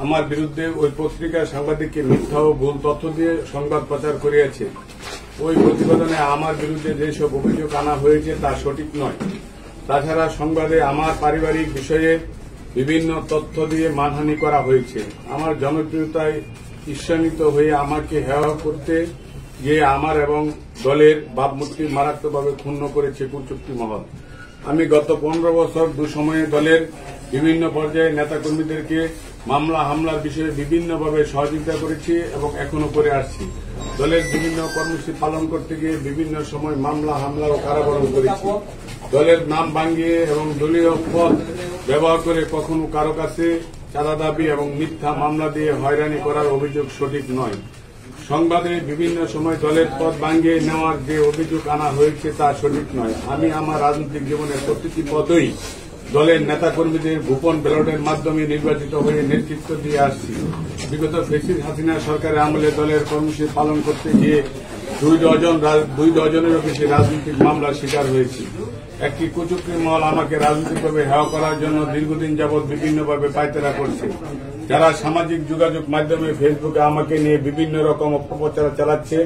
আমার বিরুদ্ধে ওই পত্রিকার সাংবাদিককে মিথ্যা ও ভুল তথ্য দিয়ে সংবাদ প্রচার করিয়াছে। ওই প্রতিবেদনে আমার বিরুদ্ধে যেসব অভিযোগ আনা হয়েছে তা সঠিক নয়। তাছাড়া সংবাদে আমার পারিবারিক বিষয়ে বিভিন্ন তথ্য দিয়ে মানহানি করা হয়েছে। আমার জনপ্রিয়তায় ঈর্ষান্বিত হয়ে আমাকে হেয় করতে গিয়ে আমার এবং দলের ভাবমূর্তি মারাত্মকভাবে ক্ষুণ্ণ করেছে কুচক্রী মহল। আমি গত 15 বছর দুসময়ে দলের বিভিন্ন পর্যায়ে নেতাকর্মীদেরকে মামলা হামলার বিষয়ে বিভিন্নভাবে সহযোগিতা করেছি এবং এখনো করে আসছি। দলের বিভিন্ন কর্মসূচি পালন করতে গিয়ে বিভিন্ন সময় মামলা হামলা ও কারাবরণ করেছি। দলের নাম ভাঙিয়ে এবং দলীয় পদ ব্যবহার করে কখনো কারো কাছে চাঁদা দাবি এবং মিথ্যা মামলা দিয়ে হয়রানি করার অভিযোগ সঠিক নয়। সংবাদে বিভিন্ন সময় দলের পদ ভাঙিয়ে নেওয়ার যে অভিযোগ আনা হয়েছে তা সঠিক নয়। আমি আমার রাজনৈতিক জীবনের প্রতিটি পদই দলের নেতাকর্মীদের গোপন ব্যালটের মাধ্যমে নির্বাচিত হয়ে নেতৃত্ব দিয়ে আসছি। বিগত ফ্যাসিস্ট হাসিনা সরকারের আমলে দলের কর্মসূচি পালন করতে গিয়ে 2 ডজনেরও বেশি রাজনৈতিক মামলার শিকার হয়েছি। একটি কুচক্রী মহল আমাকে রাজনৈতিকভাবে হেয় করার জন্য দীর্ঘদিন যাবৎ বিভিন্নভাবে পায়তারা করছে। যারা সামাজিক যোগাযোগ মাধ্যমে ফেসবুকে আমাকে নিয়ে বিভিন্ন রকম অপপ্রচার চালাচ্ছে,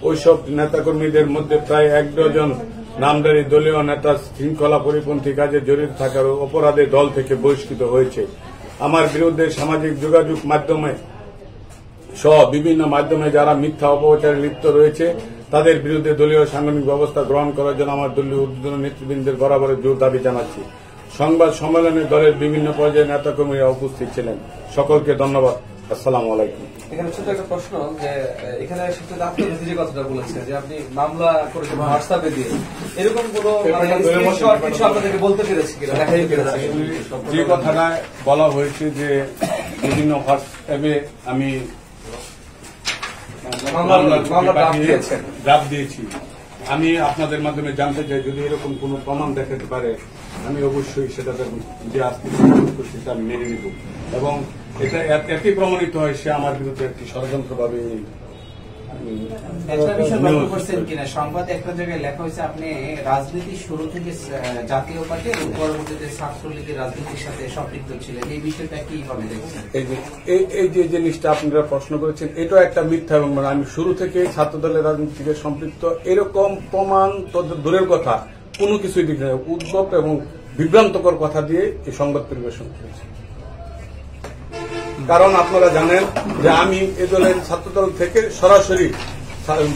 ওইসব নেতাকর্মীদের মধ্যে প্রায় 1 ডজন নামধারী দলীয় নেতা শৃঙ্খলা পরিপন্থী কাজে জড়িত থাকার অপরাধে দল থেকে বহিষ্কৃত হয়েছে। আমার বিরুদ্ধে সামাজিক যোগাযোগ মাধ্যমে সহ বিভিন্ন মাধ্যমে যারা মিথ্যা অপপ্রচারে লিপ্ত রয়েছে তাদের বিরুদ্ধে দলীয় সাংগঠনিক ব্যবস্থা গ্রহণ করার জন্য আমার দলীয় ঊর্ধ্বতন নেতৃবৃন্দের বরাবর জোর দাবি জানাচ্ছি। সংবাদ সম্মেলনে দলের বিভিন্ন পর্যায়ে নেতাকর্মীরা উপস্থিত ছিলেন। সকলকে ধন্যবাদ। আসসালামু আলাইকুম। এখানে ছোট একটা প্রশ্ন, যে এখানে আপনি যে কথাটা বলেছেন যে আপনি মামলা করেছেন হোয়াটসঅ্যাপে দিয়ে, এরকম কোন কিছু আপনাদেরকে বলতে পেরেছি কিনা, দেখাই পেরেছি? যে কথাটা বলা হয়েছে যে বিভিন্ন হোয়াটসঅ্যাপে আমি ড্রাফট দিয়েছি, আমি আপনাদের মাধ্যমে জানতে চাই যদি এরকম কোন প্রমাণ দেখাতে পারে আমি অবশ্যই সেটাতে যে আজকে সেটা আমি মেনে নিব এবং এটা এটি প্রমাণিত হয় সে আমার বিরুদ্ধে একটি ষড়যন্ত্রভাবে একটা বিষয় লক্ষ্য করছেন কিনা, সংবাদে একটা জায়গায় লেখা হয়েছে আপনি রাজনীতির শুরু থেকে জাতীয় পার্টি এবং পরবর্তীতে ছাত্রলীগের রাজনীতির সাথে সম্পৃক্ত ছিলেন, এই বিষয়টা কিভাবে দেখছেন? এই যে জিনিসটা আপনারা প্রশ্ন করেছেন এটা একটা মিথ্যা এবং আমি শুরু থেকে ছাত্র দলের রাজনীতিকে সম্পৃক্ত এরকম প্রমাণ তো দূরের কথা কোনো কিছুই দিক না, উদ্ভব এবং বিভ্রান্তকর কথা দিয়ে এই সংবাদ পরিবেশন করেছি। কারণ আপনারা জানেন যে আমি এ দলের ছাত্রদল থেকে সরাসরি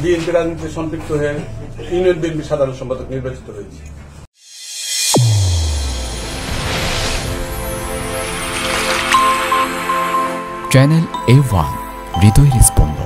বিএনপি রাজনীতিতে সম্পৃক্ত হয়ে ইউনিয়ন বিএনপি সাধারণ সম্পাদক নির্বাচিত হয়েছি। চ্যানেল A1 হৃদয়ের স্পন্দন।